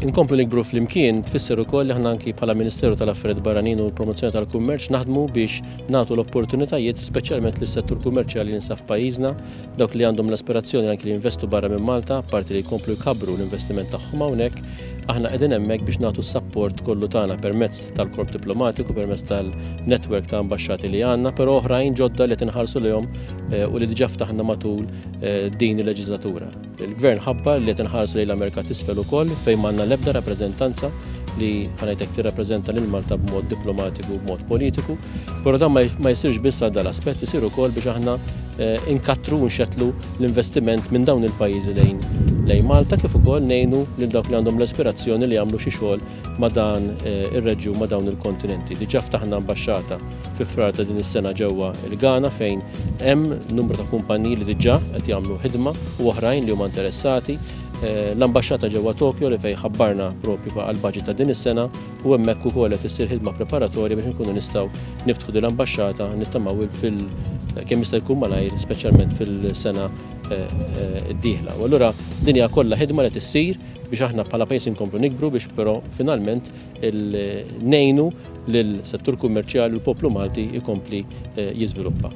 inkomplu nikbru flimkien tfisser ukoll li aħna anki bħala Ministeru tal-Affarijiet Barranin u l-Promozzjoni tal-Kummerċ naħdmu biex nagħtu l-opportunitajiet speċjalment lis-settur kummerċjali li nsaf f'pajjiżna, dawk li għandhom l-aspirazzjoni anki li jinvestu barra minn Malta, parti li jkomplu jkabbru l-investiment tagħhom hawnhekk, aħna qegħdin hemmhekk biex nagħtu s-sapport kollu tagħna permezz tal-korp diplomatiku, permezz tal-netwerk ta' ambaxxati li għandna, però oħrajn ġodda li tinħarsu lihom u li diġà ftaħna matul din il-leġislatura. Il-Gvern ħabbar li tinħarsu lejn l-Amerika t'isfel ukoll fejn m'għandna l-ebda rappreżentanza li ħanajtek tirrappreżenta lil Malta b'mod diplomatiku b'mod politiku, però dan ma jsirx biss għal dal-aspett, isir ukoll biex aħna inkattru u nxettlu l-investiment minn dawn il-pajjiżi lejn Malta kif ukoll ngħinu lil dawk li għandhom l-aspirazzjoni li jagħmlu xi xogħol ma' dan ir-reġjun ma' dawn il-kontinenti. Diġà ftaħna ambaxxata fi frar ta' din is-sena ġewwa il-Ghana fejn hemm numru ta' kumpaniji li diġà qed jagħmlu ħidma u oħrajn li huma interessati. L-ambaxxata ġewwa Tokyo li fejn ħabbarna propju għall budget ta' din is-sena u hemmhekk ukoll qed issir ħidma preparatorja biex inkunu nistgħu niftħu din l-ambaxxata nittamaw kemm jista' jkun malajr speċjalment fil-sena d-dieħla. U allura din hija kollha ħidma li tissir biex aħna bħala pajjiż inkomplu nikbru biex però finalment ngħinu lill-settur kummerċjali u l-poplu Malti jkompli jiżviluppa.